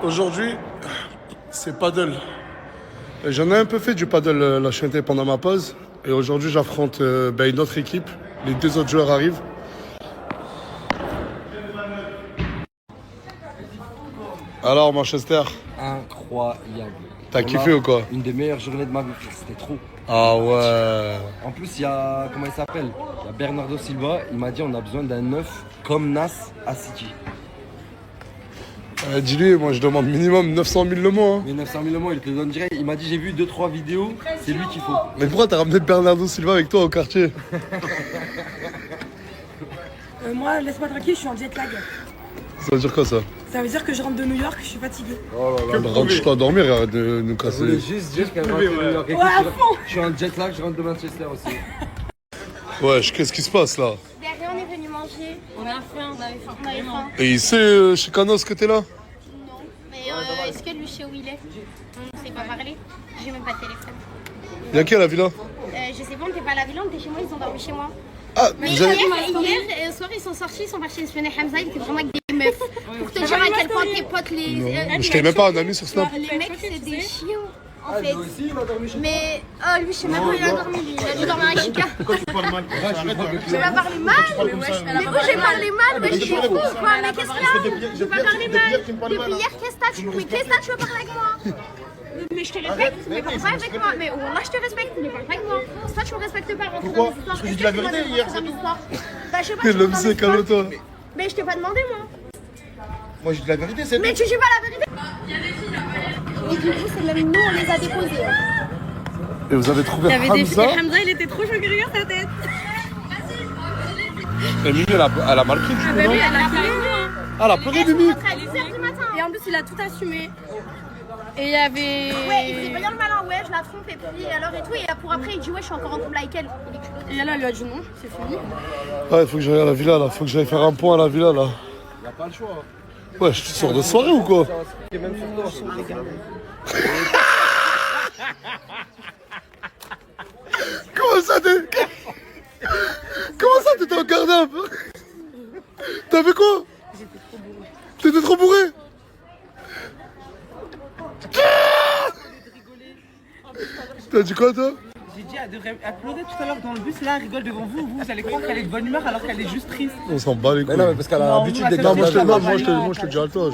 Aujourd'hui, c'est paddle. J'en ai un peu fait du paddle la chanté pendant ma pause. Et aujourd'hui, j'affronte une autre équipe. Les deux autres joueurs arrivent. Alors, Manchester, Incroyable. t'as kiffé ou quoi? Une des meilleures journées de ma vie, c'était trop. Ah ouais. En plus, il y a, comment il s'appelle? Il y a Bernardo Silva, il m'a dit on a besoin d'un neuf comme Nas à City. Dis-lui, moi je demande minimum 900 000 le mois. Hein. Mais 900 000 le mois, il te le donne direct. Il m'a dit j'ai vu 2-3 vidéos, c'est lui qu'il faut. Mais pourquoi t'as ramené Bernardo Silva avec toi au quartier? Moi, laisse-moi tranquille, je suis en jet lag. Ça veut dire quoi ça? Ça veut dire que je rentre de New York, je suis fatiguée. Oh là là. Rentre-toi à dormir et arrête de nous Je voulais casser. juste dire qu'elle rentre de New York. Écoute, Ouais, à fond. je suis en jet lag, je rentre de Manchester aussi. Wesh, qu'est-ce qui se passe là? Derrière, on est venu manger. On a faim, on avait faim. On avait faim. Et il sait chez Canos que t'es là? Non. Mais est-ce que lui sait où il est? On ne sait pas parler. J'ai même pas de téléphone. Y'a qui à la villa? Je sais pas, on n'était pas à la villa, on était chez moi, ils ont dormi chez moi. Ah, Mais vous avez... hier soir, ils sont sortis, ils sont partis espionner Hamza, ils étaient vraiment avec des meufs. Pour te dire à quel point tes potes, Je t'ai même pas un ami sur Snap. les mecs, c'est des chiens. En Ah, fait. lui aussi, il a dormi chez moi. Mais lui, je sais même pas où il a dormi, lui. Il a dû dormir à Chica. Tu vas parler mal? Mais où j'ai parlé mal? Ouais, je suis fou, quoi. Mais qu'est-ce qu'il y a? Je vais pas parler mal. Depuis hier, qu'est-ce que tu veux parler avec moi? Mais je te respecte, mais parle pas avec moi. Mais Wallah, je te respecte, mais parle pas avec moi. C'est pas que tu me respectes pas. Pourquoi? Parce que j'ai dit la vérité hier, c'est tout. Bah, je sais pas. L'homme c'est calme-toi. Mais je t'ai pas demandé, moi. Moi j'ai dit la vérité, c'est Mais tu dis pas la vérité. Et du coup, c'est même nous, on les a déposés. Et vous avez trouvé Hamza? Hamza, il était trop choqué, regarde sa tête. Et Mimi, elle a mal pris du coup, non? Elle a pleuré. Ah, elle a pleuré, Mimi? À 10h du matin. Et en plus, il a tout assumé. Et il y avait. Ouais, il faisait bien le malin, ouais, je la trompe et puis alors et tout. Et pour après, il dit, ouais, je suis encore en couple avec elle. Il est culotté. Et là, elle lui a dit non, c'est fini. Ouais, il faut que j'aille à la villa là. Faut que j'aille faire un point à la villa là. Il a pas le choix. Ouais, je sors de soirée ou quoi? Et même sur toi. Comment ça t'es... Comment ça t'étais en garde à vue? T'as fait quoi? T'étais trop bourré. T'as dit quoi toi? J'ai dit, elle pleurait tout à l'heure dans le bus, là, elle rigole devant vous. Vous allez croire qu'elle est de bonne humeur alors qu'elle est juste triste. On s'en bat les Mais couilles. non, mais parce qu'elle a l'habitude des Non, gardes moi à je te, vue. non, moi, je te dis à toi.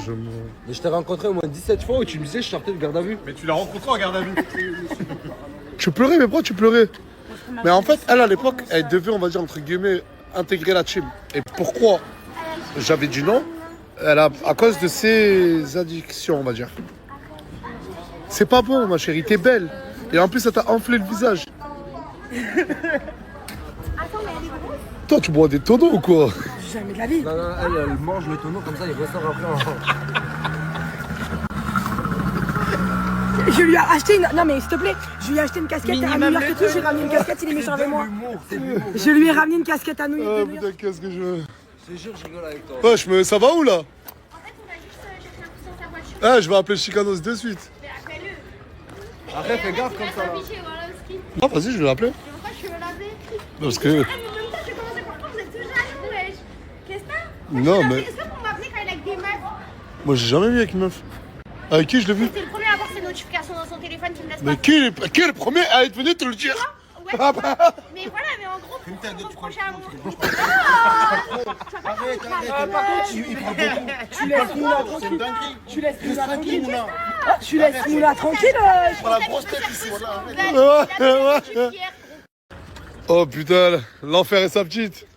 Mais je t'ai rencontré au moins 17 fois où tu me disais je sortais de garde à vue. Mais tu l'as rencontré en garde à vue. Tu pleurais, mais pourquoi tu pleurais? Mais en fait, elle à l'époque, elle devait, on va dire entre guillemets, intégrer la team. Et pourquoi j'avais dit non? À cause de ses addictions, on va dire. C'est pas bon, ma chérie, t'es belle. Et en plus, ça t'a enflé le visage. Attends, mais elle est grosse. Toi, tu bois des tonneaux ou quoi? Jamais de la vie. Non, non, elle mange le tonneau comme ça, il ressort après en... Je lui ai acheté une. Non, mais s'il te plaît, je lui ai acheté une casquette à New York et tout. J'ai ramené une casquette, il est méchant avec moi. C'est de l'humour. Je lui ai ramené une casquette à New Ah York. putain, qu'est-ce que je veux? Je te jure, je rigole avec toi. Wesh, mais ça va où là? En fait, on a juste jeté un coup sur sa voiture. Ah, je vais appeler Chicanos de suite. Mais appelle-le. Après, fais gaffe comme ça là. Voilà, ce qui. Ah, vas-y, je vais l'appeler. Et pourquoi tu veux laver? Parce que. Ah, mais même pas, je vais commencer par toi, vous êtes toujours jaloux, wesh. Qu'est-ce que t'as? Non, mais. Est-ce qu'on m'a appelé quand il est avec des meufs? Moi, j'ai jamais vu avec une meuf. Avec qui je l'ai vu? C'est le premier à avoir ses notifications dans son téléphone qui me laisse Mais pas. qui est le premier à être venu te le dire? Ouais. Ah bah. Mais voilà, mais en gros, pour te reprocher à mon. Arrête, il prend beaucoup. Tu laisses Moula C'est une tranquille. dinguerie. Tu laisses Reste Moula tranquille, tranquille. Mouna. Tu laisses Moula tranquille. Tu prends la grosse tête ici, voilà. Arrête. Oh putain, l'enfer et sa petite.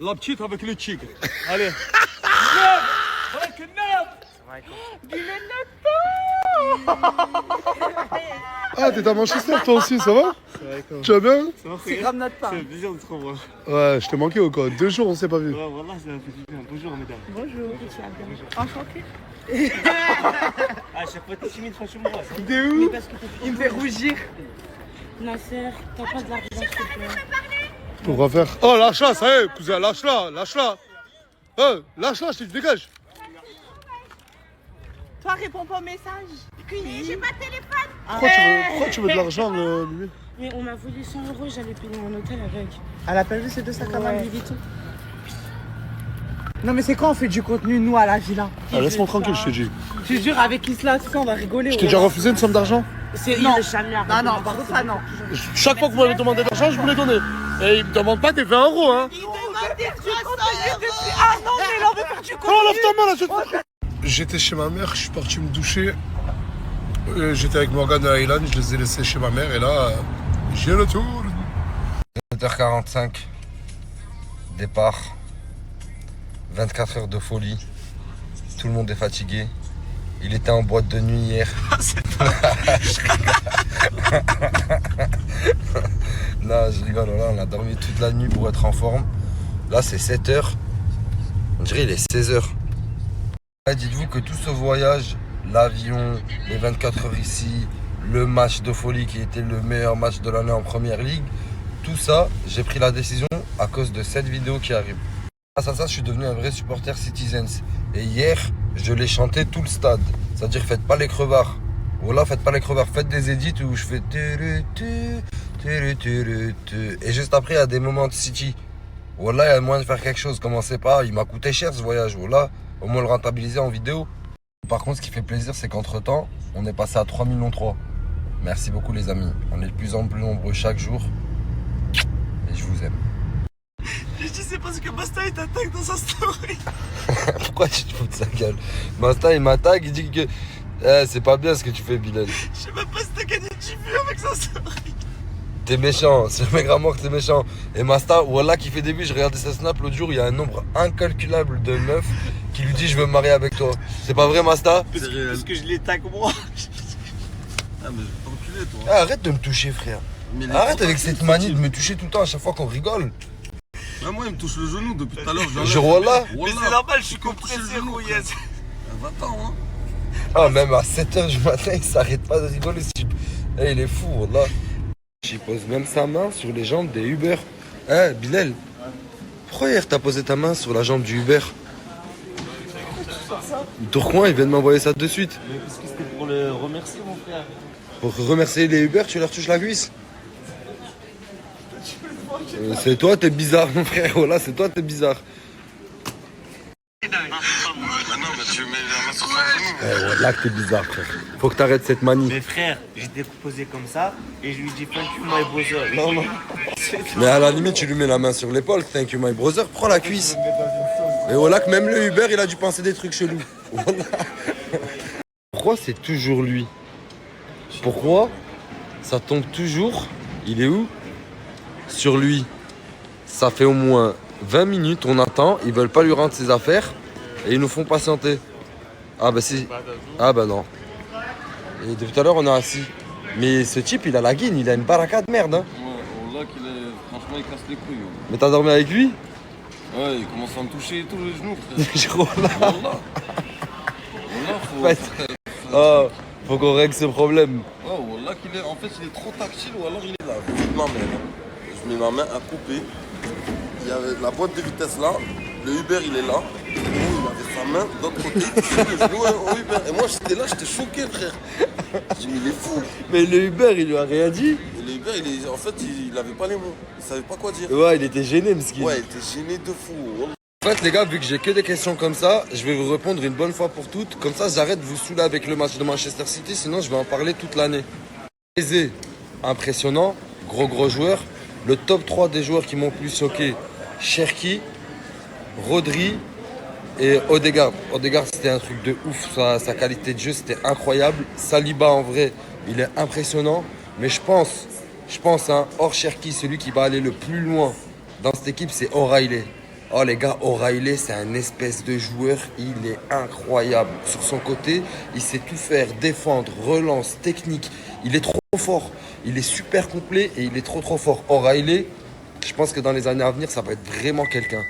La petite avec le tigre. Allez. Ah, t'es à Manchester toi aussi, ça va? Tu vas bien? C'est grave notre part. C'est plaisir de te revoir. Ouais, je t'ai manqué ou quoi? 2 jours, on s'est pas vu. Ouais, voilà, ça fait du bien. Bonjour, mesdames. Bonjour, tu vas bien. Enchantée. Ah, chaque fois, t'es timide face à moi. T'es où? Il me fait rougir. Nasser, t'as pas de l'argent, s'il te plaît. Pourquoi faire? Oh, lâche-la, ça y est, cousin, lâche-la, lâche-la. Lâche-la, je te dégage. Toi, réponds pas au message. Mais j'ai pas de téléphone. Pourquoi tu veux de l'argent, Mimi? Mais on m'a volé 100 €, j'allais payer mon hôtel avec. Elle a pas vu ces deux sacs à main Ouais. Louis Vuitton. Non mais c'est quand on fait du contenu nous à la villa? Ah, laisse-moi tranquille, je t'ai dit. Je te jure avec Isla, tout ça on va rigoler. Je t'ai déjà refusé une somme d'argent? C'est non. Non, par contre ça non. Chaque fois que vous m'avez demandé de l'argent, je vous l'ai donné. Et il me demande pas des 20 euros, hein. Il demande des trucs depuis un an, mais il en veut faire du contenu. Oh, lève ta main là, cette fois. J'étais chez ma mère, je suis parti me doucher. J'étais avec Morgane et Aylan, je les ai laissés chez ma mère et là, j'ai le tour. 7h45, départ, 24 heures de folie, tout le monde est fatigué. Il était en boîte de nuit hier. Non, je rigole, là, on a dormi toute la nuit pour être en forme. Là, c'est 7h. On dirait il est 16h. Dites-vous que tout ce voyage, l'avion, les 24 heures ici, le match de folie qui était le meilleur match de l'année en première ligue, tout ça, j'ai pris la décision à cause de cette vidéo qui arrive. Grâce à ça, je suis devenu un vrai supporter Citizens. Et hier, je l'ai chanté tout le stade. C'est-à-dire, faites pas les crevards. Voilà, faites pas les crevards. Faites des edits où je fais... Et juste après, il y a des moments de City. Voilà, il y a moyen de faire quelque chose. Commencez pas. Il m'a coûté cher ce voyage. Voilà, au moins le rentabiliser en vidéo. Par contre, ce qui fait plaisir, c'est qu'entre-temps, on est passé à 3 millions 3. Merci beaucoup les amis. On est de plus en plus nombreux chaque jour. Et je vous aime. Je dis c'est parce que Basta il t'attaque dans sa story. Pourquoi tu te fous de sa gueule? Basta il m'attaque, il dit que c'est pas bien ce que tu fais Bilal. Je sais même pas si t'as gagné 10 vues avec sa story. T'es méchant, c'est le mec à mort que t'es méchant. Et Masta, voilà qui fait des vues, je regardais sa snap l'autre jour, il y a un nombre incalculable de meufs qui lui dit je veux me marier avec toi. C'est pas vrai Masta? Parce que je les tag moi. Ah mais enculé toi. Ah, arrête de me toucher frère. Arrête avec cette manie de me toucher tout le temps à chaque fois qu'on rigole. Ah, moi il me touche le genou depuis tout à l'heure. Je voilà. Mais c'est normal, je suis compressé rouillasse. Va-t'en hein. Ah même à 7h du matin il s'arrête pas de rigoler ce type. Eh, il est fou là. Il pose même sa main sur les jambes des Uber. Eh Bilal, pourquoi hier t'as posé ta main sur la jambe du Uber? Tourcoing il vient de m'envoyer ça de suite. Mais parce que c'était pour le remercier mon frère. Pour remercier les Uber, tu leur touches la cuisse. C'est toi, t'es bizarre, mon frère. Voilà, c'est toi, t'es bizarre. Non, mais tu mets la main sur son genou. Là que t'es bizarre, frère. Faut que t'arrêtes cette manie. Mais frère, j'étais posé comme ça et je lui dis thank you my brother. Non, non. Mais à la limite, tu lui mets la main sur l'épaule. Thank you, my brother. Prends la cuisse. Et voilà que même le Uber, il a dû penser des trucs chelous. Voilà. Pourquoi c'est toujours lui? Pourquoi ça tombe toujours? Il est où? Sur lui. Ça fait au moins 20 minutes, on attend. Ils veulent pas lui rendre ses affaires. Et ils nous font patienter. Ah bah si. Ah bah non. Et depuis tout à l'heure, on est assis. Mais ce type, il a la guine. Il a une baraka de merde. Hein. Ouais, là qu'il est... franchement il casse les couilles. Ouais. Mais t'as dormi avec lui? Ouais, il commence à me toucher tous les genoux frère. Voilà. Wallah. Wallah, faut... Oh, faut qu'on règle ce problème. Oh, Wallah qu'il est... En fait il est trop tactile ou alors il est là. Je ma main. Je mets ma main à couper. Il y avait la boîte de vitesse là. Le Uber il est là. Et il avait sa main de l'autre côté. Le genou au Uber. Et moi j'étais là, j'étais choqué frère. J'ai dit mais il est fou. Mais le Uber, il lui a rien dit. Et le Uber en fait il avait pas les mots. Il savait pas quoi dire. Ouais, il était gêné, Mski. Ouais, il était gêné de fou. Wallah. En fait, les gars, vu que j'ai que des questions comme ça, je vais vous répondre une bonne fois pour toutes. Comme ça, j'arrête de vous saouler avec le match de Manchester City, sinon je vais en parler toute l'année. Aizé, impressionnant, gros joueur. Le top 3 des joueurs qui m'ont plus choqué, Cherki, Rodri et Odegaard. Odegaard, c'était un truc de ouf. Sa qualité de jeu, c'était incroyable. Saliba, en vrai, il est impressionnant. Mais je pense, hein, hors Cherki, celui qui va aller le plus loin dans cette équipe, c'est O'Reilly. Oh les gars, O'Reilly, c'est un espèce de joueur, il est incroyable. Sur son côté, il sait tout faire, défendre, relance, technique. Il est trop fort, il est super complet et il est trop fort. O'Reilly, je pense que dans les années à venir, ça va être vraiment quelqu'un.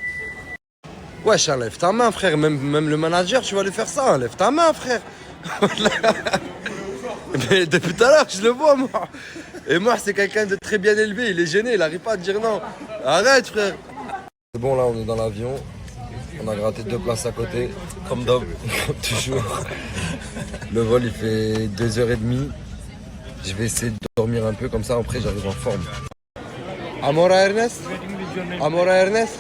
Wesh, lève ta main frère, même le manager, tu vas lui faire ça, lève ta main frère. Mais depuis tout à l'heure, je le vois moi. Et moi, c'est quelqu'un de très bien élevé, il est gêné, il n'arrive pas à dire non. Arrête frère. C'est bon, là on est dans l'avion, on a gratté 2 places à côté, comme d'hab, comme toujours. Le vol il fait 2h30, je vais essayer de dormir un peu, comme ça après j'arrive en forme. Amora Ernest? Amora Ernest?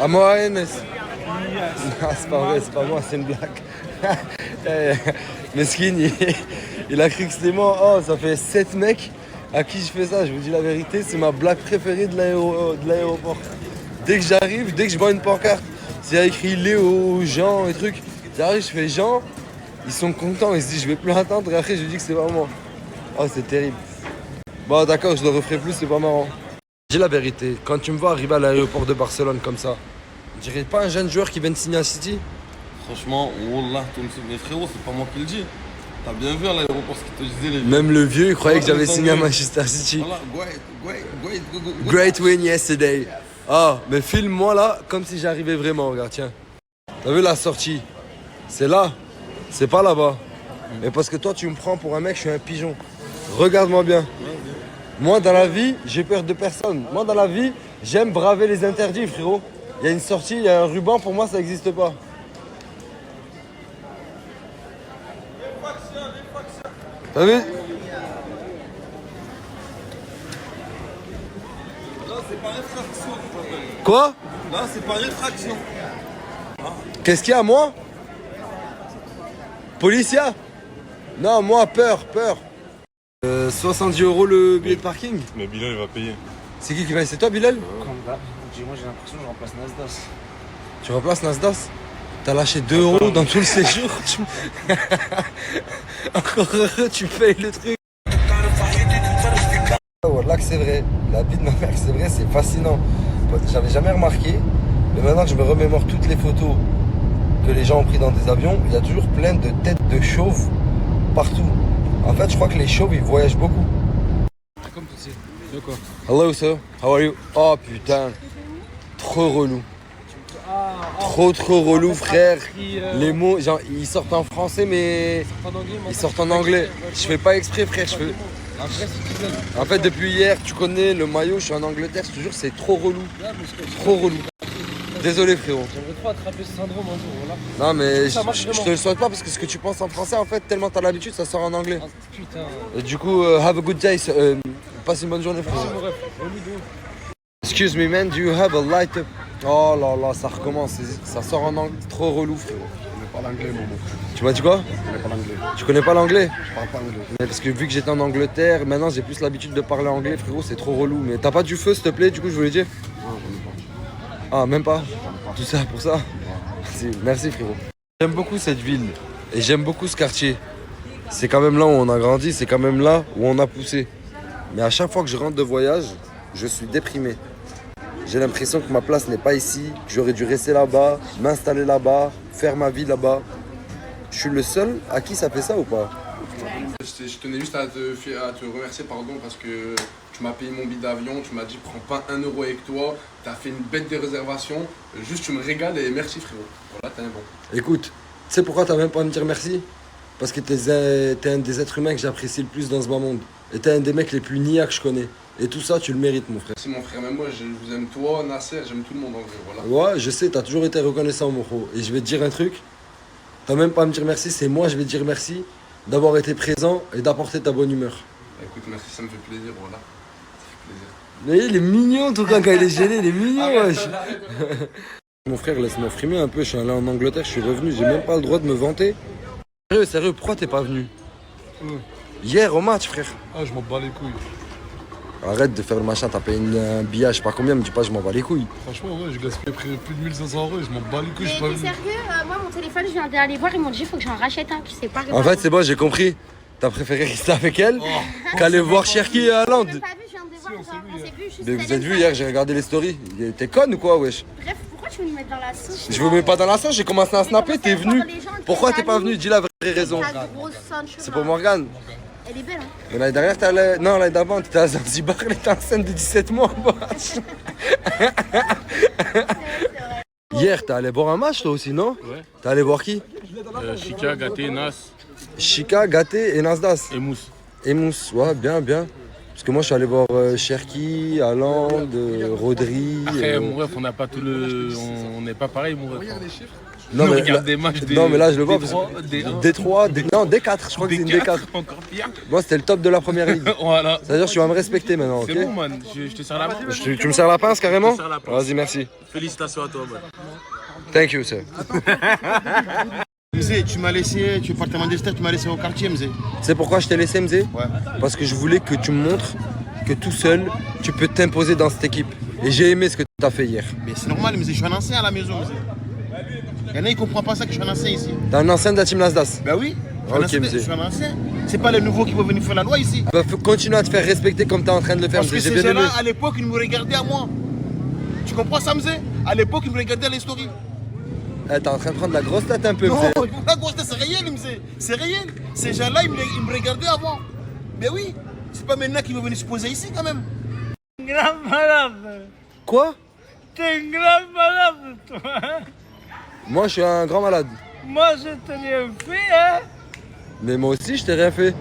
À moi, Enes. Non, c'est pas vrai, c'est pas moi, c'est une blague. Meskin, il a cru que c'était moi. Oh, ça fait 7 mecs à qui je fais ça. Je vous dis la vérité, c'est ma blague préférée de l'aéroport. Dès que j'arrive, dès que je vois une pancarte, c'est écrit Léo, Jean et trucs. J'arrive, je fais Jean, ils sont contents, ils se disent je vais plus attendre. Et après, je dis que c'est pas moi. Oh, c'est terrible. Bon, d'accord, je le referai plus, c'est pas marrant. Dis la vérité, quand tu me vois arriver à l'aéroport de Barcelone comme ça, je dirais pas un jeune joueur qui vient de signer à City? Franchement, wallah, mais frérot, c'est pas moi qui le dis. T'as bien vu à l'aéroport ce qu'ils te disaient, les vieux. Même le vieux, il croyait que j'avais signé à Manchester City. Voilà, Great win yesterday. Ah, mais filme-moi là, comme si j'arrivais vraiment, regarde, tiens. T'as vu la sortie? C'est là, c'est pas là-bas. Mais parce que toi, tu me prends pour un mec, je suis un pigeon. Regarde-moi bien. Moi, dans la vie, j'ai peur de personne. Moi, dans la vie, j'aime braver les interdits, frérot. Il y a une sortie, il y a un ruban, pour moi, ça n'existe pas. T'as vu? Là, c'est par réfraction. Quoi? Là, c'est par réfraction. Qu'est-ce qu'il y a, moi? Policia? Non, moi, peur. 70 € le billet de parking. Mais Bilal, il va payer. C'est qui va? C'est toi, Bilal? Moi j'ai l'impression que je remplace Nasdas. Tu remplaces Nasdas? T'as lâché 2 € dans tout le séjour. Encore heureux, tu payes le truc. Là que c'est vrai, la vie de ma mère, c'est vrai, c'est fascinant. J'avais jamais remarqué, mais maintenant que je me remémore toutes les photos que les gens ont pris dans des avions, il y a toujours plein de têtes de chauves partout. En fait, je crois que les chauves, ils voyagent beaucoup. Comme tu sais. De quoi? Hello sir, how are you? Oh putain, trop relou. Trop relou, frère. Les mots, genre, ils sortent en français, mais ils sortent en anglais. Je fais pas exprès, frère. En fait, depuis hier, tu connais le maillot, je suis en Angleterre, je te jure, c'est trop relou. Trop relou. Désolé, frérot. J'aimerais trop attraper ce syndrome un jour, voilà. Non, mais Ça marche je te le souhaite pas parce que ce que tu penses en français, en fait, tellement t'as l'habitude, ça sort en anglais. Ah, putain. Et du coup, have a good day. Passe une bonne journée, frérot. Excuse me, man, do you have a light up? Oh là là, ça recommence, ça sort en anglais, trop relou, frérot. Je parle anglais, Momo. Tu m'as dit quoi? Je connais pas l'anglais. Tu connais pas l'anglais? Je parle pas anglais. Mais parce que vu que j'étais en Angleterre, maintenant j'ai plus l'habitude de parler anglais, frérot, c'est trop relou. Mais t'as pas du feu, s'il te plaît, du coup, je voulais dire? Non, j'en ai pas. Ah, même pas? Tout ça pour ça? Merci, frérot. J'aime beaucoup cette ville et j'aime beaucoup ce quartier. C'est quand même là où on a grandi, c'est quand même là où on a poussé. Mais à chaque fois que je rentre de voyage, je suis déprimé. J'ai l'impression que ma place n'est pas ici, que j'aurais dû rester là-bas, m'installer là-bas, faire ma vie là-bas. Je suis le seul à qui ça fait ça ou pas? Je tenais juste à te remercier pardon, parce que tu m'as payé mon billet d'avion, tu m'as dit prends pas 1 € avec toi, tu as fait une bête de réservation, juste tu me régales et merci frérot. Voilà, t'es un bon. Écoute, tu sais pourquoi t'as même pas à me dire merci? Parce que t'es un des êtres humains que j'apprécie le plus dans ce bas monde. Et t'es un des mecs les plus niais que je connais. Et tout ça, tu le mérites, mon frère. Merci mon frère, même moi je vous aime toi, Nasser, j'aime tout le monde en vrai, voilà. Ouais, je sais, t'as toujours été reconnaissant, mon frère. Et je vais te dire un truc. T'as même pas à me dire merci, c'est moi, je vais te dire merci d'avoir été présent et d'apporter ta bonne humeur. Écoute, merci, ça me fait plaisir, voilà. Ça fait plaisir. Mais il est mignon, tout quand il est gêné, il est mignon, wesh. Mon frère, laisse-moi frimer un peu, je suis allé en Angleterre, je suis revenu, j'ai même pas le droit de me vanter. Sérieux, pourquoi t'es pas venu? Hier au match, frère. Ah, je m'en bats les couilles. Arrête de faire le machin, t'as payé un billet, je sais pas combien, me dis pas je m'en bats les couilles. Franchement, ouais, j'ai gaspillé plus de 1500 €, je m'en bats les couilles, je suis pas Mais venu. t'es sérieux? Moi, mon téléphone, je viens d'aller voir, ils m'ont dit, il faut que j'en rachète un, tu sais pas. En fait, c'est bon, j'ai compris. T'as préféré rester avec elle qu'aller voir Cherki et Haaland. Je l'ai pas vu, je viens de voir, genre, on s'est vu juste. Mais vous êtes vu hier, j'ai regardé les stories. T'es conne ou quoi, wesh? Bref, pourquoi tu veux nous mettre dans la sauce? Je vous mets pas dans la sauce, j'ai commencé à snapper, t'es venu. Pourquoi t'es pas venu? Dis la vraie raison. C'est pour Morgane. Elle est belle, hein? Mais l'année dernière, t'es allé... Non, l'année d'avant, t'étais à Zanzibar, elle était enceinte de 17 mois. Hier, t'es allé boire un match, toi aussi, non? Ouais. T'es allé voir qui? Chica, Gâté, Nas Chica, Gâté et Nasdas. et Mousse. Et Mousse, ouais, bien. Parce que moi, je suis allé voir Cherki, Haaland, Rodri. Après, mon ref, on n'a pas tout le. On n'est pas pareil, mon ref. Non, mais regarde là, des matchs non, mais là, je le vois. D3, D3, non, D4, je crois que c'est une D4. Encore pire. Moi, c'était le top de la première ligue. Voilà. C'est-à-dire que tu vas me respecter maintenant, ok? C'est bon, man. Je te sers la main. Tu me sers la pince carrément? Je te sers la pince. Vas-y, merci. Félicitations à toi, man. Thank you, sir. Mzé, tu m'as laissé, tu es parti à Manchester, tu m'as laissé au quartier, Mzé. Tu sais pourquoi je t'ai laissé, Mzé? Ouais. Parce que je voulais que tu me montres que tout seul, tu peux t'imposer dans cette équipe. Et j'ai aimé ce que tu as fait hier. Mais c'est normal, Mzé, je suis un ancien à la maison, Mzé. Il y en a, ils ne comprennent pas ça que je suis un ancien ici. T'es un ancien de la team Nasdaq? Bah oui, Ok, je Mzé. suis un ancien. C'est pas les nouveaux qui vont venir faire la loi ici. Bah, faut continuer à te faire respecter comme t'es en train de le faire, Parce que Mzé. ces J'ai bien aimé. gens-là, à l'époque, ils me regardaient à moi. Tu comprends ça, Mzé? À l'époque, ils me regardaient à les stories. Eh, t'es en train de prendre la grosse tête un peu, Non, Mzé. la grosse tête, c'est réel, Mzé. C'est réel. Ces gens-là, ils me regardaient avant. Mais oui, c'est pas maintenant qu'ils vont venir se poser ici quand même. Grand malade. Quoi? T'es un grand malade, toi. Moi, je suis un grand malade. Moi, je te l'ai fait, hein. Mais moi aussi, je t'ai rien fait.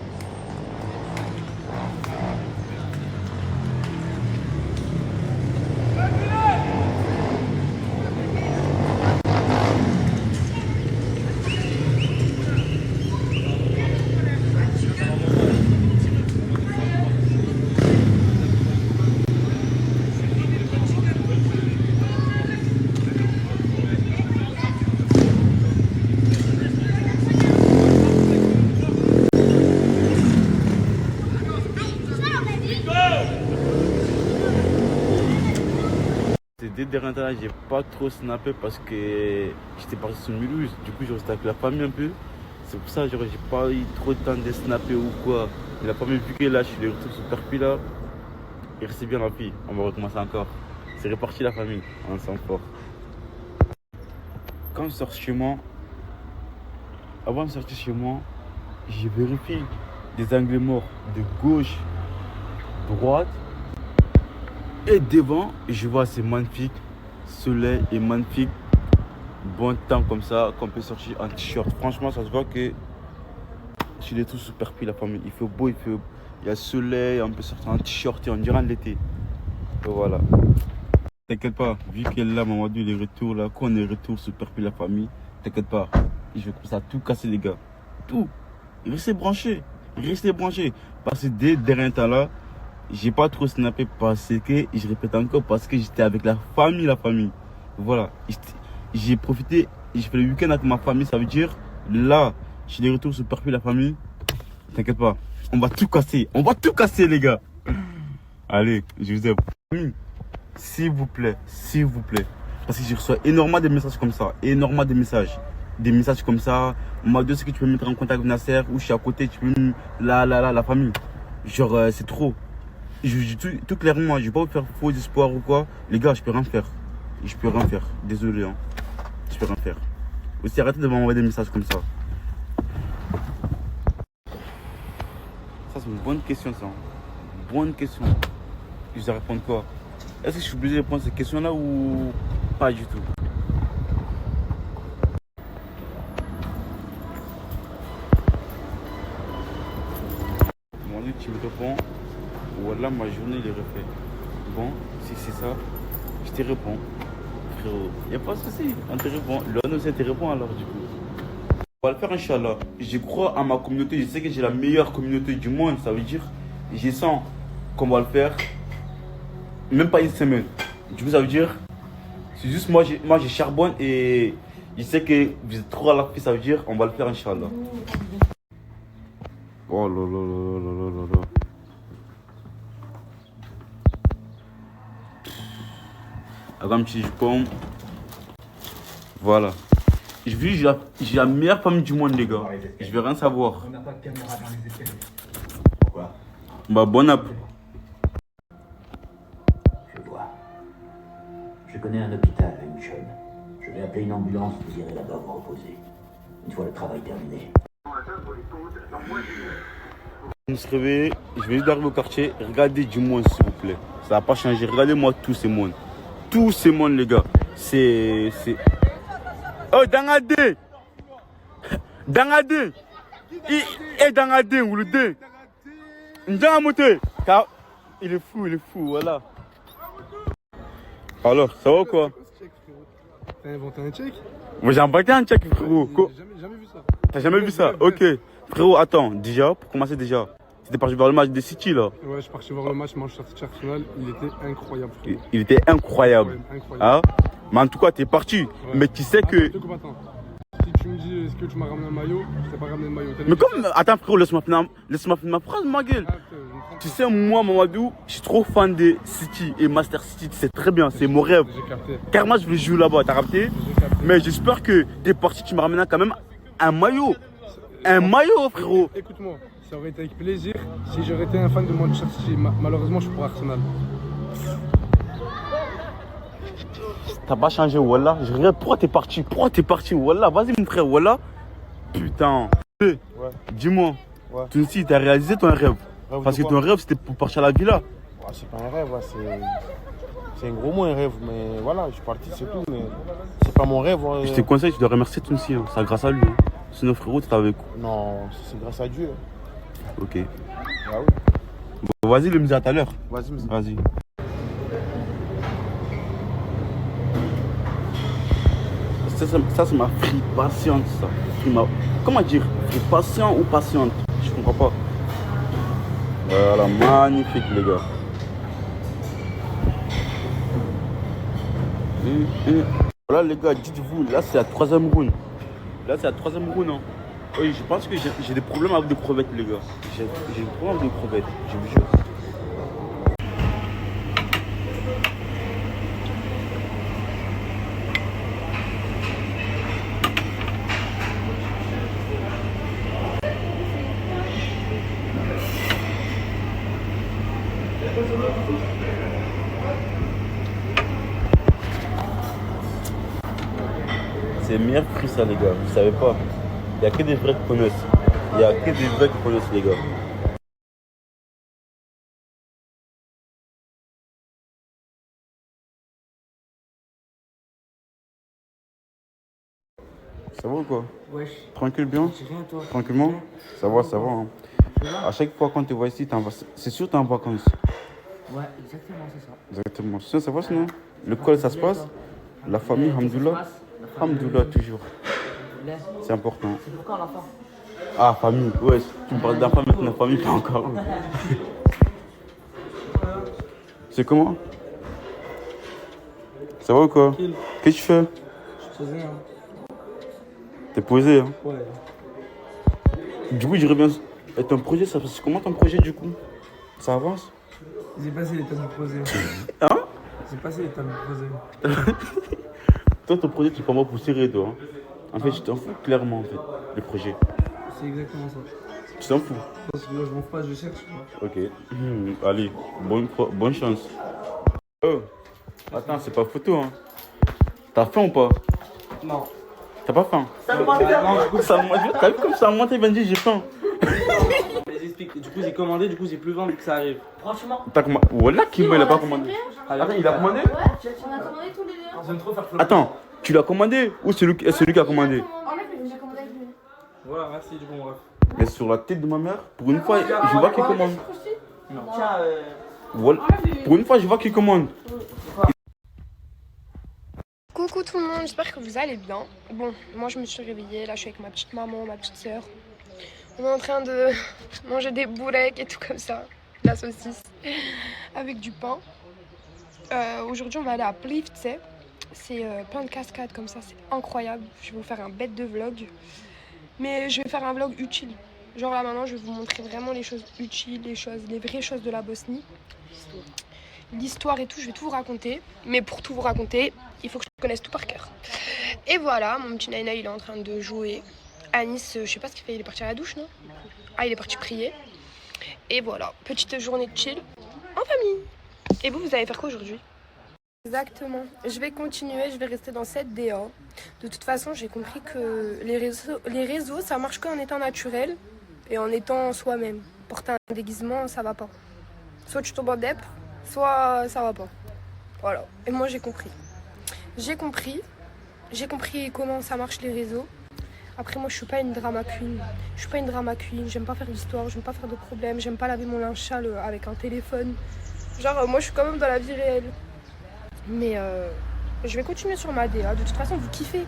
Ces deux derniers temps, j'ai pas trop snappé parce que j'étais parti sur Mulhouse. Du coup, je restais avec la famille un peu. C'est pour ça, genre, j'ai pas eu trop de temps de snapper ou quoi. Mais la famille, vu que là, je suis de retour sur Perpi là, et restez bien la fille. On va recommencer encore. C'est reparti la famille, ensemble fort. Quand je sors chez moi, avant de sortir chez moi, j'ai vérifié des angles morts de gauche, droite. Et devant, je vois c'est magnifique, soleil et magnifique, bon temps comme ça, qu'on peut sortir en t-shirt. Franchement, ça se voit que je suis tout super pris la famille. Il fait beau, il y a soleil, on peut sortir en t-shirt et on dirait l'été. Et voilà. T'inquiète pas, vu qu'elle là, Mamadou, il est retour là, qu'on est retour super pris la famille, t'inquiète pas, je vais commencer à tout casser les gars. Tout. Restez branchés, parce que dès dernier temps là, j'ai pas trop snappé parce que, je répète encore, parce que j'étais avec la famille. Voilà. J'ai profité, j'ai fait le week-end avec ma famille, ça veut dire, là, je suis de retour sur Perpi la famille. T'inquiète pas, on va tout casser les gars. Allez, je vous aime. S'il vous plaît. Parce que je reçois énormément de messages comme ça, Des messages comme ça, on m'a dit, est-ce que tu peux me mettre en contact avec Nasser, ou je suis à côté, tu peux me... la famille. Genre, c'est trop. Je dis tout clairement, je vais pas vous faire faux espoir ou quoi. Les gars, je peux rien faire. Désolé, hein. Je peux rien faire. Aussi, arrêtez de m'envoyer des messages comme ça. Ça, c'est une bonne question, ça. Bonne question. Je dois répondre quoi? Est-ce que je suis obligé de répondre à ces questions-là ou pas du tout? Mon tu me réponds. Voilà, ma journée, il est refait. Bon, si c'est ça, je te réponds. Frérot, il n'y a pas de souci, on te répond. L'on aussi te répond alors, du coup. On va le faire, Inch'Allah. Je crois à ma communauté, je sais que j'ai la meilleure communauté du monde, ça veut dire, je sens qu'on va le faire, même pas une semaine. Du coup, ça veut dire, c'est juste moi, je charbonne et je sais que vous êtes trop à la fille, ça veut dire, on va le faire, Inch'Allah. Oh là là là là là là là. Avec un petit jupon. Voilà. J'ai la meilleure famille du monde, les gars. Je vais rien savoir. On n'a pas de caméra dans les escaliers. Pourquoi? Bah, bon app. Je vois. Je connais un hôpital à Incheon. Je vais appeler une ambulance, vous irez là-bas vous reposer. Une fois le travail terminé. Je me suis réveillé, je vais juste d'arriver au quartier. Regardez du monde, s'il vous plaît. Ça va pas changer. Regardez-moi tous ces mondes. Tous ces mondes, les gars. C'est... Oh, Dangade! Dangade! Et Dangade, ou le dé! Ndjangamote! Il est fou, voilà. Alors, ça va ou quoi? T'as inventé un check? Moi j'ai embarqué un check, frérot. J'ai jamais vu ça. T'as jamais vu ça? Ok. Frérot, attends, déjà, pour commencer déjà. C'était parti voir le match de City là. Ouais, je suis parti voir le match Manchester City Arsenal, il était incroyable. Il était incroyable. Ouais, incroyable. Hein? Mais en tout cas, t'es parti. Ouais. Mais tu sais que. Attends. Si tu me dis est-ce que tu m'as ramené un maillot, je t'ai pas ramené un maillot. Mais comme. Attends, frérot, laisse-moi finir ma phrase, ma gueule. Tu sais, moi, Mamadou, je suis trop fan de City et Master City. C'est très bien, c'est mon rêve. J'ai capté. Car moi, je vais jouer là-bas, t'as capté? Mais j'espère que t'es parti, tu me ramènes quand même un maillot. Un maillot, frérot. Écoute-moi, ça aurait été avec plaisir si j'aurais été un fan de Manchester City. Malheureusement, je suis pour Arsenal. T'as pas changé, Wallah. Je regarde, pourquoi t'es parti? Wallah, vas-y, mon frère, Wallah. Putain. Ouais. Dis-moi, Ouais. toi aussi, t'as réalisé ton rêve. Parce que ton rêve, c'était pour partir à la villa. Ouais, c'est pas un rêve, ouais, c'est un gros mot, un rêve. Mais voilà, je suis parti, c'est tout. Mais c'est pas mon rêve. Ouais. Je te conseille, tu dois remercier Tounsi. Hein. C'est grâce à lui. Hein. Sinon, frérot, t'étais avec. Non, c'est grâce à Dieu. Ok. Ah oui. Bon, vas-y, le musée à tout à l'heure. Vas-y, Vas-y. Ça m'a pris patiente, ça. Comment dire? Pris patient ou patiente? Je comprends pas. Voilà, magnifique, les gars. Voilà, les gars, dites-vous, là, c'est la 3e round. Hein. Oui, je pense que j'ai des problèmes avec des crevettes, les gars. J'ai des problèmes avec des crevettes, je vous jure. C'est meilleur prix ça les gars, vous savez pas. Il n'y a que des vrais qui connaissent. Les gars. Ça va ou quoi? Wesh. Tranquille bien? J'ai rien toi. Tranquillement? Ça va. Hein. À chaque fois quand tu vois ici, c'est sûr que t'es en vacances. Ouais, exactement, c'est ça. Exactement. Ça va sinon? L'école ça se passe? La famille, hamdoulah? Hamdoulah toujours. C'est important. C'est pour quand l'enfant? Ah, famille, ouais, tu me parles d'enfant maintenant, famille pas encore. C'est comment? Ça va ou quoi? Qu'est-ce que tu fais? Je te posais, hein. T'es posé, hein? Ouais. Du coup, je reviens. Et ton projet, ça passe comment ton projet du coup? Ça avance? J'ai passé l'étape du posé. Hein? J'ai passé l'étape du posé. Toi, ton projet, tu prends moi pour serrer, toi. Hein? En fait, je t'en fous clairement, en fait, le projet. C'est exactement ça. Tu t'en fous? Parce que moi, je m'en fous pas, je cherche. Ok. Allez, bonne chance. Oh, attends, c'est pas photo, hein. T'as faim ou pas? Non. T'as pas faim? T'as vu comme ça monte, il vient de dire j'ai faim. Du coup, j'ai commandé, du coup, j'ai plus faim vu que ça arrive. Franchement. T'as commandé? Voilà, Kimbo, il a pas commandé. Attends, il a commandé? Ouais, on a commandé tous les deux. J'aime trop faire flop. Attends, tu l'as commandé ou c'est lui qui a commandé? En fait, j'ai commandé avec lui. Voilà, merci, du coup, bref. Mais sur la tête de ma mère, pour une fois, je vois qu'il commande. Non. Tiens, Voilà. Pour une fois, je vois qu'il commande. Coucou tout le monde, j'espère que vous allez bien. Bon, moi je me suis réveillée, là je suis avec ma petite maman, ma petite soeur. On est en train de manger des bourrecs et tout comme ça, la saucisse, avec du pain. Aujourd'hui on va aller à Plivtse, c'est plein de cascades comme ça, c'est incroyable. Je vais vous faire un bête de vlog, mais je vais faire un vlog utile. Genre là maintenant je vais vous montrer vraiment les choses utiles, les vraies choses de la Bosnie. L'histoire et tout, je vais tout vous raconter. Mais pour tout vous raconter, il faut que je connaisse tout par cœur. Et voilà, mon petit Naina, il est en train de jouer. Anis, je sais pas ce qu'il fait, il est parti à la douche, non? Ah, il est parti prier. Et voilà, petite journée de chill en famille. Et vous allez faire quoi aujourd'hui? Exactement. Je vais continuer, je vais rester dans cette DA. De toute façon, j'ai compris que les réseaux, ça marche qu'en étant naturel et en étant soi-même. Porter un déguisement, ça va pas. Soit tu tombes en dep, soit ça va pas. Voilà. Et moi j'ai compris. J'ai compris comment ça marche les réseaux. Après moi je suis pas une drama queen. J'aime pas faire d'histoire, j'aime pas faire de problèmes, j'aime pas laver mon linge sale avec un téléphone. Genre moi je suis quand même dans la vie réelle. Mais je vais continuer sur ma DA. De toute façon vous kiffez.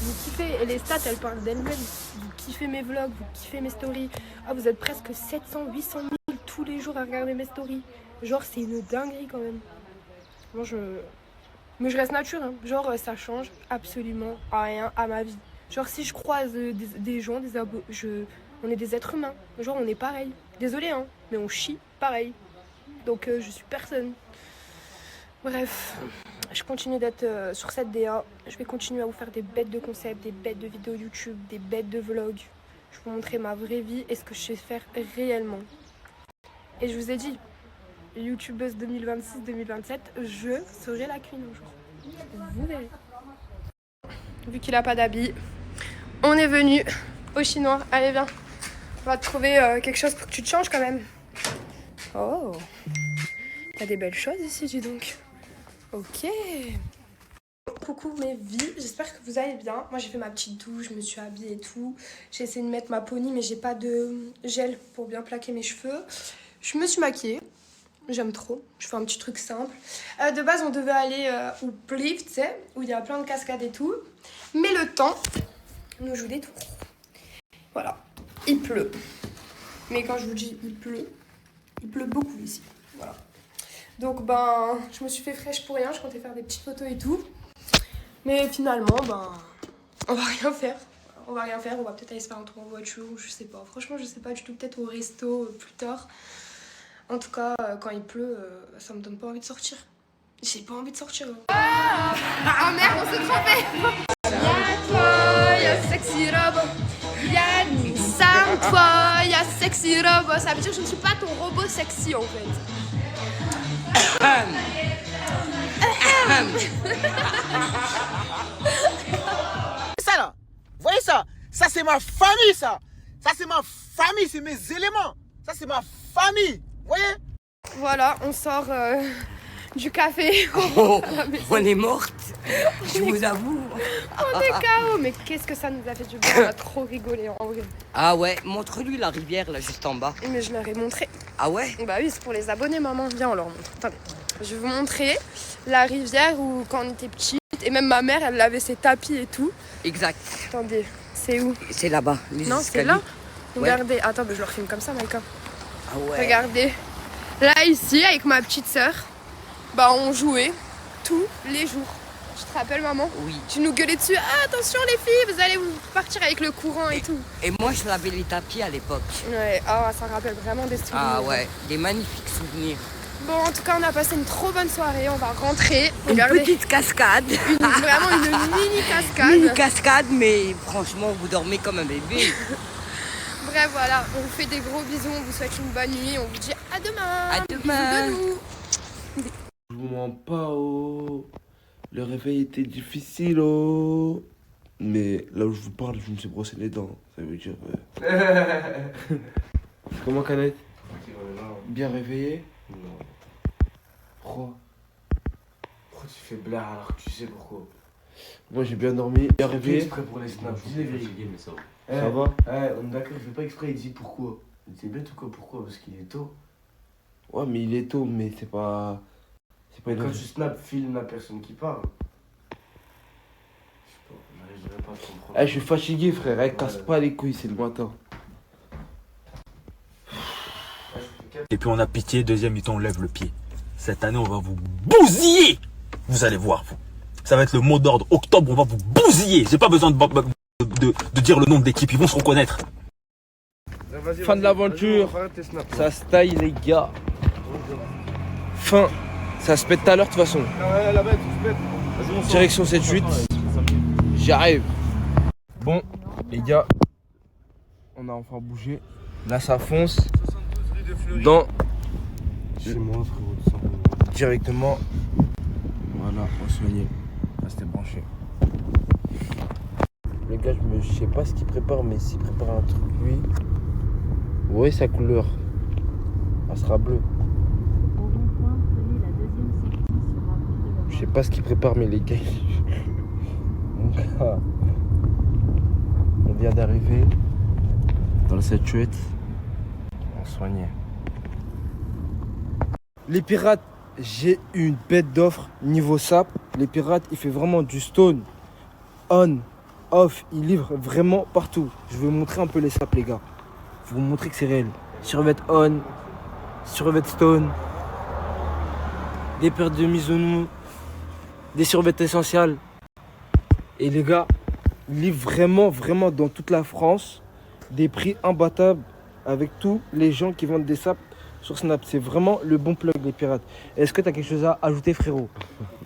vous kiffez. Et les stats, elles parlent d'elles-mêmes. Vous kiffez mes vlogs, vous kiffez mes stories. Ah, vous êtes presque 700, 800 000 tous les jours à regarder mes stories. Genre, c'est une dinguerie quand même. Moi, Mais je reste nature, hein. Genre, ça change absolument rien à ma vie. Genre, si je croise des gens, on est des êtres humains. Genre, on est pareil. Désolé, hein, mais on chie pareil. Donc, je suis personne. Bref, je continue d'être sur cette DA. Je vais continuer à vous faire des bêtes de concepts, des bêtes de vidéos YouTube, des bêtes de vlogs. Je vais vous montrer ma vraie vie et ce que je sais faire réellement. Et je vous ai dit, YouTubeuse 2026-2027, je serai la queen un jour. Vous verrez. Vu qu'il a pas d'habit, on est venu au chinois. Allez, viens. On va te trouver quelque chose pour que tu te changes quand même. Oh, il y a des belles choses ici, dis donc. Ok. Coucou mes vies, j'espère que vous allez bien. Moi j'ai fait ma petite douche, je me suis habillée et tout. J'ai essayé de mettre ma pony mais j'ai pas de gel pour bien plaquer mes cheveux. Je me suis maquillée. J'aime trop, je fais un petit truc simple. De base, on devait aller au Pliv, tu sais, où il y a plein de cascades et tout. Mais le temps nous joue des tours. Voilà, il pleut. Mais quand je vous dis il pleut beaucoup ici. Voilà. Donc, je me suis fait fraîche pour rien. Je comptais faire des petites photos et tout. Mais finalement, on va rien faire. On va rien faire, on va peut-être aller se faire un tour en voiture, je sais pas. Franchement, je sais pas du tout, peut-être au resto plus tard. En tout cas, quand il pleut, ça me donne pas envie de sortir. J'ai pas envie de sortir. Ah merde, on s'est trompé. Y'a toi, y'a sexy robot. Y'a Nissan, toi, y'a sexy robot. Ça veut dire que je ne suis pas ton robot sexy en fait. Ça là, vous voyez ça? Ça c'est ma famille ça. Ça c'est ma famille, c'est mes éléments. Ça c'est ma famille. Vous voyez? Voilà, on sort du café. On est morte, je vous avoue. On est KO, mais qu'est-ce que ça nous a fait du bien, on a trop rigolé en vrai. Ah ouais, montre-lui la rivière là juste en bas. Mais je leur ai montré. Ah ouais? Bah oui, c'est pour les abonnés maman, viens on leur montre. Attendez, je vais vous montrer la rivière où quand on était petite, et même ma mère elle avait ses tapis et tout. Exact. Attendez, c'est où? C'est là-bas. Non, c'est là. Regardez, ouais. Attends, je leur filme comme ça Maïka. Ah ouais. Regardez, là ici avec ma petite sœur, on jouait tous les jours. Tu te rappelles maman? Oui. Tu nous gueulais dessus, ah, attention les filles, vous allez vous partir avec le courant et tout. Et moi je lavais les tapis à l'époque. Ouais, ça rappelle vraiment des souvenirs. Ah ouais, des magnifiques souvenirs. Bon, en tout cas on a passé une trop bonne soirée, on va rentrer. Une petite cascade. Vraiment une mini cascade. Mini cascade, mais franchement vous dormez comme un bébé. Bref, voilà, on vous fait des gros bisous, on vous souhaite une bonne nuit, on vous dit à demain. À demain. Bisous de nous. Je vous mens pas, oh. Le réveil était difficile, oh. Mais là où je vous parle, je me suis brossé les dents. Ça veut dire... Comment, Canette? Bien réveillé? Non. Pourquoi? Pourquoi tu fais blague alors que tu sais pourquoi? Moi j'ai bien dormi, bien Je fais réveillé. exprès pour les snaps, dis les vérités. Mais ça va. Ça va? On est d'accord, je fais pas exprès, il dit pourquoi. Il dit bête ou quoi? Pourquoi? Parce qu'il est tôt. Ouais, mais il est tôt, mais c'est pas... C'est pas une... Quand tu snaps, filme la personne qui parle. Je sais pas, j'arriverai pas à comprendre. Je suis fatigué, frère, casse pas les couilles, c'est le matin. Et puis on a pitié, deuxième mi-temps, on lève le pied. Cette année, on va vous bousiller. Vous allez voir, vous. Ça va être le mot d'ordre. Octobre, on va vous bousiller. J'ai pas besoin de dire le nom de l'équipe, ils vont se reconnaître. Fin de l'aventure. Ça se taille, les gars. Fin. Ça se pète tout à l'heure, de toute façon. Direction 7-8. J'arrive. Bon, les gars. On a enfin bougé. Là, ça fonce. Dans... Chez moi, frérot, tout simplement. Directement. Voilà, on soignait. Restez branché. Les gars, je sais pas ce qu'il prépare, mais s'il prépare un truc, lui. Vous voyez sa couleur? Elle sera bleue. Je sais pas ce qu'il prépare, mais les gars. Mon gars. On vient d'arriver dans le 7-8. On soignait. Les pirates, j'ai une bête d'offre niveau sap. Les pirates, il fait vraiment du stone on Off, il livre vraiment partout. Je vais vous montrer un peu les snaps, les gars. Je vais vous montrer que c'est réel. Survêt on, survêt stone, des paires de Mizuno, des survêtements essentiels. Et les gars, il livre vraiment dans toute la France des prix imbattables avec tous les gens qui vendent des saps sur Snap. C'est vraiment le bon plug, les pirates. Est-ce que tu as quelque chose à ajouter, frérot?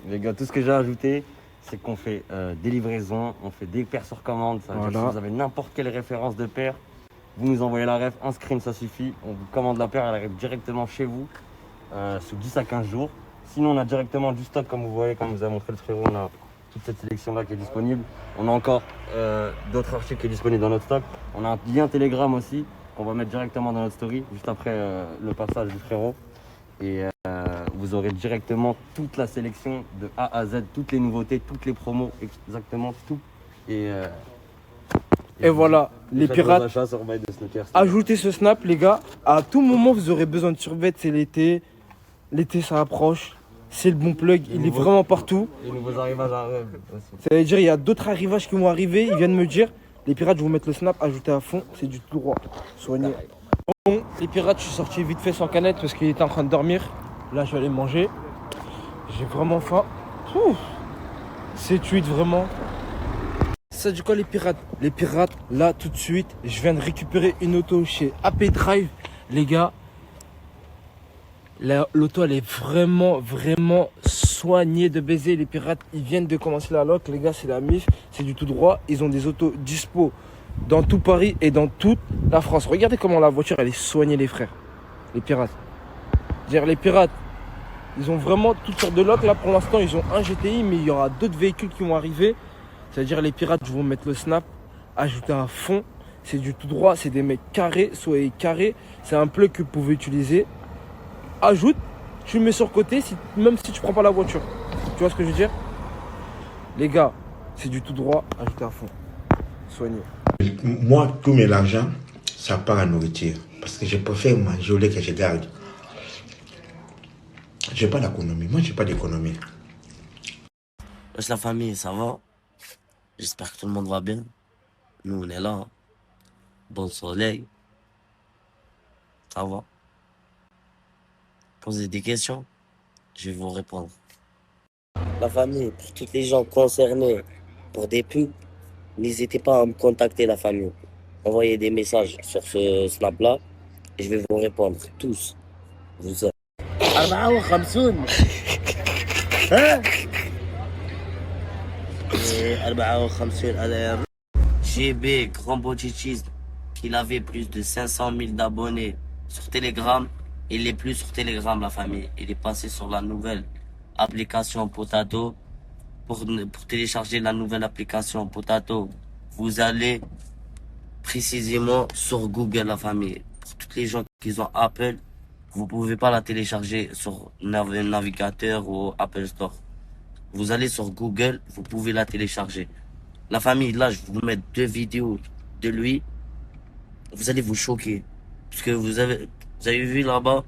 Les gars, tout ce que j'ai ajouté, c'est qu'on fait des livraisons, on fait des paires sur commande. Ça veut dire que si vous avez n'importe quelle référence de paire, vous nous envoyez la ref, un screen, ça suffit. On vous commande la paire, elle arrive directement chez vous, sous 10 à 15 jours. Sinon, on a directement du stock, comme vous voyez, comme vous a montré le frérot, on a toute cette sélection-là qui est disponible. On a encore d'autres articles qui sont disponibles dans notre stock. On a un lien Telegram aussi, qu'on va mettre directement dans notre story, juste après le passage du frérot. Et vous aurez directement toute la sélection de A à Z, toutes les nouveautés, toutes les promos, exactement tout. Et voilà, les pirates, ajoutez ce Snap, les gars. À tout moment, vous aurez besoin de survêtements, c'est l'été. L'été, ça approche. C'est le bon plug, il est vraiment partout. Les nouveaux arrivages arrivent aussi. Ça veut dire il y a d'autres arrivages qui vont arriver, ils viennent me dire. Les pirates, je vais vous mettre le Snap, ajouté à fond, c'est du tout droit. Soigné. Bon, les pirates, je suis sorti vite fait sans canette parce qu'il était en train de dormir. Là, je vais aller manger. J'ai vraiment faim. C'est tweet vraiment. Ça dit quoi les pirates? Les pirates, là, tout de suite, je viens de récupérer une auto chez AP Drive. Les gars, l'auto, elle est vraiment soignée de baiser. Les pirates, ils viennent de commencer la loc. Les gars, c'est la MIF, c'est du tout droit. Ils ont des autos dispo dans tout Paris et dans toute la France. Regardez comment la voiture, elle est soignée, les frères. Les pirates. Dire les pirates, ils ont vraiment toutes sortes de locs. Là, pour l'instant, ils ont un GTI, mais il y aura d'autres véhicules qui vont arriver. C'est-à-dire les pirates, je vais vous mettre le Snap, ajouter à fond. C'est du tout droit, c'est des mecs carrés, soyez carrés. C'est un plug que vous pouvez utiliser. Ajoute, tu le mets sur côté, même si tu prends pas la voiture. Tu vois ce que je veux dire? Les gars, c'est du tout droit, ajoutez à fond. Soignez. Moi, tout mon argent, ça part à nourriture. Parce que je préfère manger au lieu que je garde. J'ai pas d'économie. Moi, j'ai pas d'économie. Wesh la famille, ça va? J'espère que tout le monde va bien. Nous, on est là. Hein. Bon soleil. Ça va? Posez des questions, je vais vous répondre. La famille, pour tous les gens concernés pour des pubs, n'hésitez pas à me contacter, la famille. Envoyez des messages sur ce Snap-là et je vais vous répondre. Tous. Vous êtes. GB, Grand Bochichis, qu'il avait plus de 500 000 d'abonnés sur Telegram. Il est plus sur Telegram, la famille. Il est passé sur la nouvelle application Potato. Pour télécharger la nouvelle application Potato, vous allez précisément sur Google, la famille. Pour tous les gens qui ont Apple, vous pouvez pas la télécharger sur un navigateur ou Apple Store. Vous allez sur Google, vous pouvez la télécharger. La famille, là, je vais vous mettre 2 vidéos de lui. Vous allez vous choquer. Parce que vous avez vu là-bas,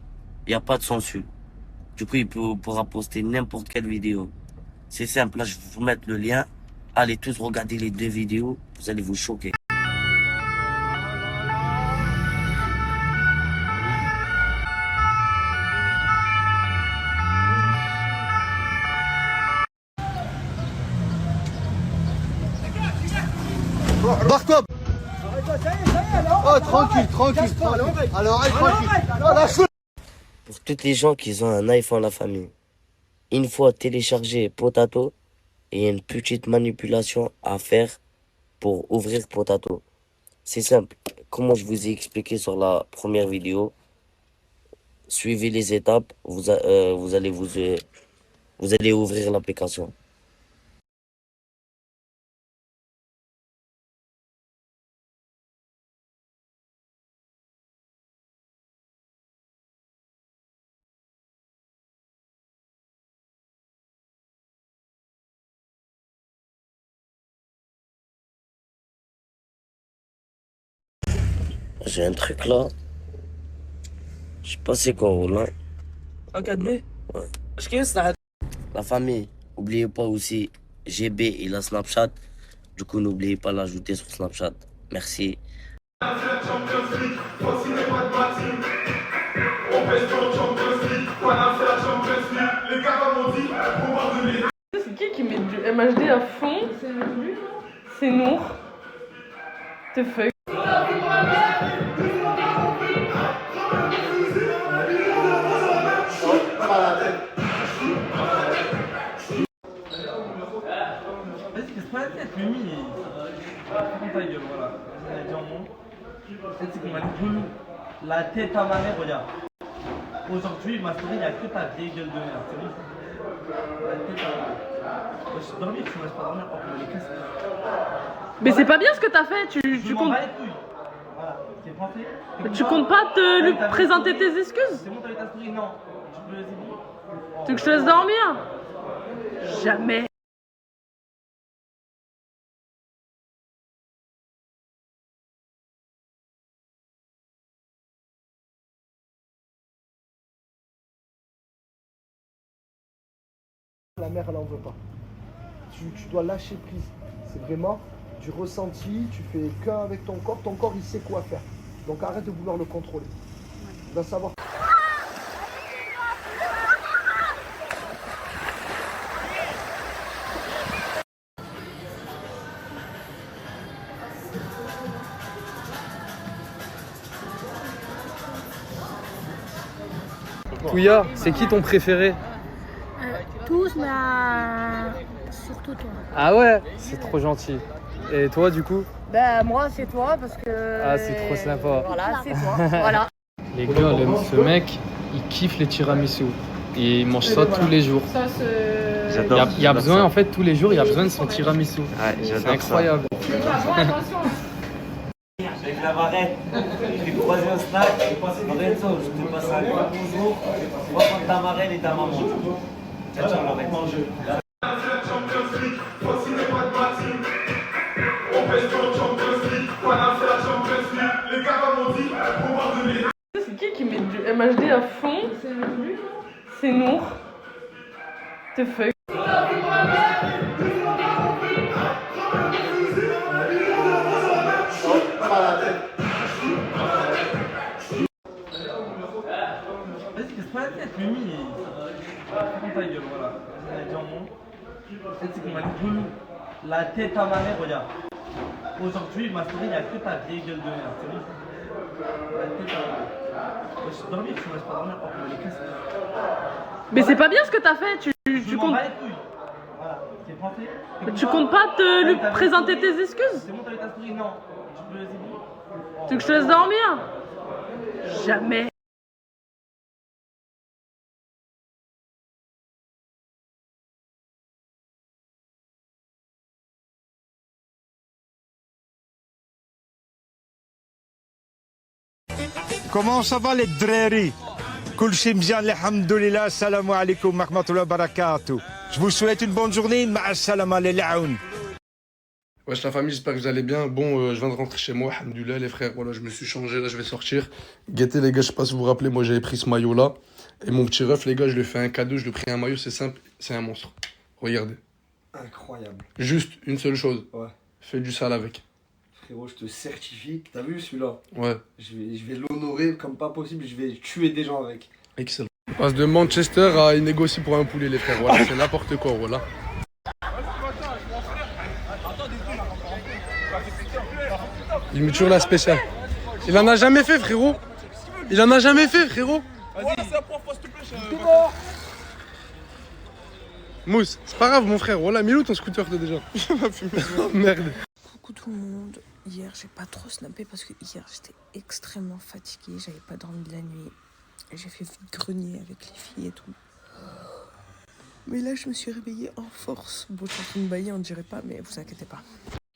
il n'y a pas de censure. Du coup, il pourra poster n'importe quelle vidéo. C'est simple, là, je vais vous mettre le lien. Allez tous regarder les 2 vidéos, vous allez vous choquer. Barre-toi. Oh, tranquille. Alors, tranquille. Oh, lâche-le. Pour toutes les gens qui ont un iPhone, la famille, une fois téléchargé Potato, il y a une petite manipulation à faire pour ouvrir Potato. C'est simple. Comment je vous ai expliqué sur la première vidéo, suivez les étapes, vous allez ouvrir l'application. J'ai un truc là. Je sais pas c'est quoi, là. Un 4B? Ouais. Je kiffe ça. La famille, oubliez pas aussi GB et la Snapchat. Du coup, n'oubliez pas de l'ajouter sur Snapchat. Merci. C'est qui met du MHD à fond? C'est Nour. Te fuck. Vas-y, casse pas la tête, Mimi. Ferme ta gueule, voilà. Elle a dit en mon. C'est qu'on m'a dit relou. La tête à ma mère, regarde. Aujourd'hui, ma story, il n'y a que ta vieille gueule de merde. C'est bon? La tête à ma mère. Je suis dormi, tu me laisses pas dormir. Oh, on les casse. Mais c'est pas bien ce que t'as fait, tu comptes. Voilà, c'est pensé. Tu comptes pas lui présenter tes excuses? C'est bon, t'as vu ta story? Non. Tu peux laisser bon. Tu veux que je te laisse dormir? Jamais. La mère, elle en veut pas. Tu dois lâcher prise. C'est vraiment du ressenti, tu fais qu'un avec ton corps il sait quoi faire. Donc arrête de vouloir le contrôler. Il va savoir. Pouya, c'est qui ton préféré? Tous, mais surtout toi. Ah ouais, c'est trop gentil. Et toi du coup? Ben moi c'est toi parce que... Ah c'est trop sympa. Voilà, c'est toi. Voilà. Les gars, ce mec, il kiffe les tiramisu. Et il mange ça tous les jours. Ça, Il y a besoin, en fait, tous les jours, il y a besoin de son tiramisu. Ouais, c'est incroyable. attention. Avec la barrette, je t'ai croisé au snack, Lorenzo, je te passe un grand bonjour. On va prendre ta marraine et ta maman. Ciao, ciao, Lorenzo. C'est qui met du MHD à fond? C'est Nour. Te fuck. Vas-y, casse pas la tête, Mimi. Ferme ta gueule, voilà. Elle a dit en mon. C'est qu'on m'a dit relou. La tête à ma mère, regarde. Aujourd'hui, ma story, il n'y a que ta vieille gueule de merde. C'est bon? La tête à ma mère. Je suis dormi, tu me laisses pas dormir. Oh, on les casse. Mais c'est pas bien ce que t'as fait, tu comptes. Voilà, c'est pensé. Tu comptes pas lui présenter tes excuses? C'est bon, t'as vu ta story? Non. Tu peux laisser bon. Tu veux que je te laisse dormir? Jamais. Comment ça va les drari? Kulchi mzyan, alhamdoulilah, assalamu alaikum, rahmatullah barakatuh. Je vous souhaite une bonne journée, ma'assalama les laoun. Wesh la famille, j'espère que vous allez bien. Bon, je viens de rentrer chez moi, alhamdoulilah les frères, voilà, je me suis changé, là je vais sortir. Guettez les gars, je sais pas si vous vous rappelez, moi j'avais pris ce maillot là. Et mon petit ref les gars, je lui ai fait un cadeau, je lui ai pris un maillot, c'est simple, c'est un monstre. Regardez. Incroyable. Juste une seule chose. Ouais. Fais du sale avec. Frérot, je te certifie. T'as vu celui-là? Ouais. Je vais l'honorer comme pas possible. Je vais tuer des gens avec. Excellent. On passe de Manchester à il négocie pour un poulet les frères, voilà, c'est n'importe quoi, voilà. Il met toujours la spéciale. Il en a jamais fait frérot. Il en a jamais fait frérot. Mousse, c'est pas grave mon frère, voilà, mets-le ton scooter toi déjà. Oh, merde. Coucou tout le monde. Hier, j'ai pas trop snappé parce que hier, j'étais extrêmement fatiguée. J'avais pas dormi de la nuit. J'ai fait vite grenier avec les filles et tout. Mais là, je me suis réveillée en force. Bon, je suis en train de bailler, on dirait pas, mais vous inquiétez pas.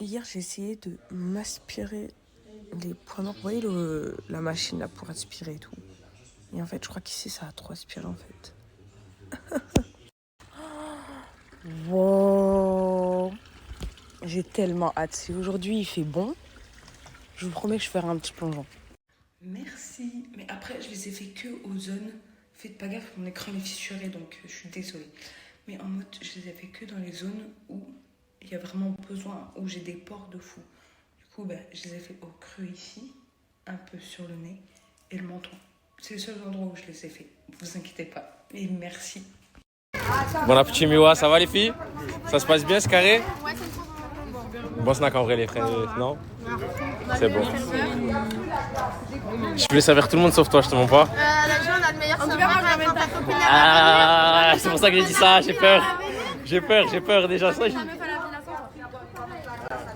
Hier, j'ai essayé de m'aspirer les points noirs. Vous voyez la machine là pour aspirer et tout. Et en fait, je crois qu'ici, ça a trop aspiré en fait. Wow. J'ai tellement hâte. Si aujourd'hui il fait bon, je vous promets que je ferai un petit plongeon. Merci. Mais après, je les ai fait que aux zones. Faites pas gaffe, mon écran est fissuré, donc je suis désolée. Mais en mode, je les ai fait que dans les zones où il y a vraiment besoin, où j'ai des pores de fou. Du coup, ben, je les ai fait au creux ici, un peu sur le nez et le menton. C'est le seul endroit où je les ai fait. Vous inquiétez pas. Et merci. Bon appétit Miwa, ça va les filles? Ça se passe bien ce carré? Bon snack en vrai les frères, non? C'est bon. Je voulais servir tout le monde sauf toi, je te mens pas. La journée, on a le meilleur serveur. Ah, c'est pour ça que j'ai dit ça, j'ai peur. J'ai peur déjà. Ça,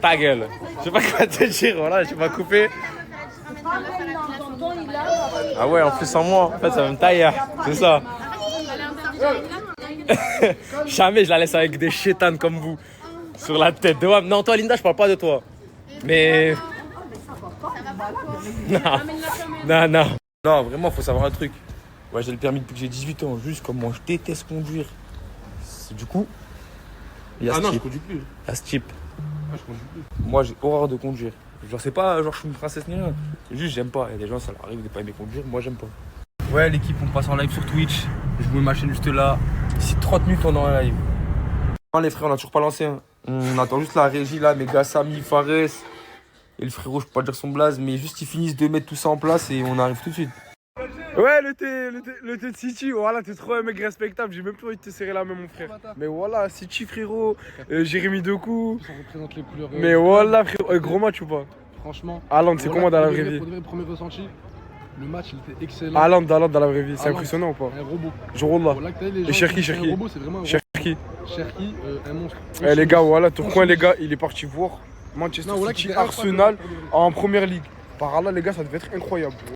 ta gueule. Je sais pas quoi te dire, voilà, tu m'as coupé. Ah ouais, en plus sans moi, en fait ça va me tailler, c'est ça. Jamais je la laisse avec des chétanes comme vous sur la tête de WAM. Non, toi Linda, je parle pas de toi. Mais... Non, vraiment, faut savoir un truc. Ouais, j'ai le permis depuis que j'ai 18 ans, juste comme moi, je déteste conduire. Du coup, il y a Ah ce non, je type. conduis plus. Il y a ce type. Ah, je conduis plus. Moi, j'ai horreur de conduire. Genre, c'est pas genre je suis une princesse ni rien. C'est juste, j'aime pas. Il y a des gens, ça leur arrive de pas aimer conduire. Moi, j'aime pas. Ouais, l'équipe, on passe en live sur Twitch. Je vous mets ma chaîne juste là. D'ici 30 minutes, on est en live. Les frères, on a toujours pas lancé. Hein. On attend juste la régie là, mes gars Samy, Fares et le frérot, je peux pas dire son blaze, mais juste ils finissent de mettre tout ça en place et on arrive tout de suite. Ouais, le thé de City, voilà, t'es trop un mec respectable, j'ai même plus envie de te serrer la main, mon frère. Mais voilà, City, frérot, Jérémy Decoux. On représente les couleurs. Mais voilà, frérot, gros match ou pas? Franchement. Haaland, c'est comment dans la vraie vie? Pour de vrai, premier ressenti, le match il était excellent. Haaland dans la vraie vie, c'est Haaland, impressionnant ou pas? Un robot. Jourollah. Voilà, que t'as les gens Et Cherki, qui pensent que c'est un robot, c'est vraiment un robot. Cherki. Cherki, un monstre. Eh les gars, voilà, Tourcoing, les gars, il est parti voir Manchester Non, voilà, City, qui était Arsenal incroyable. en première ligue. Par là, les gars, ça devait être incroyable.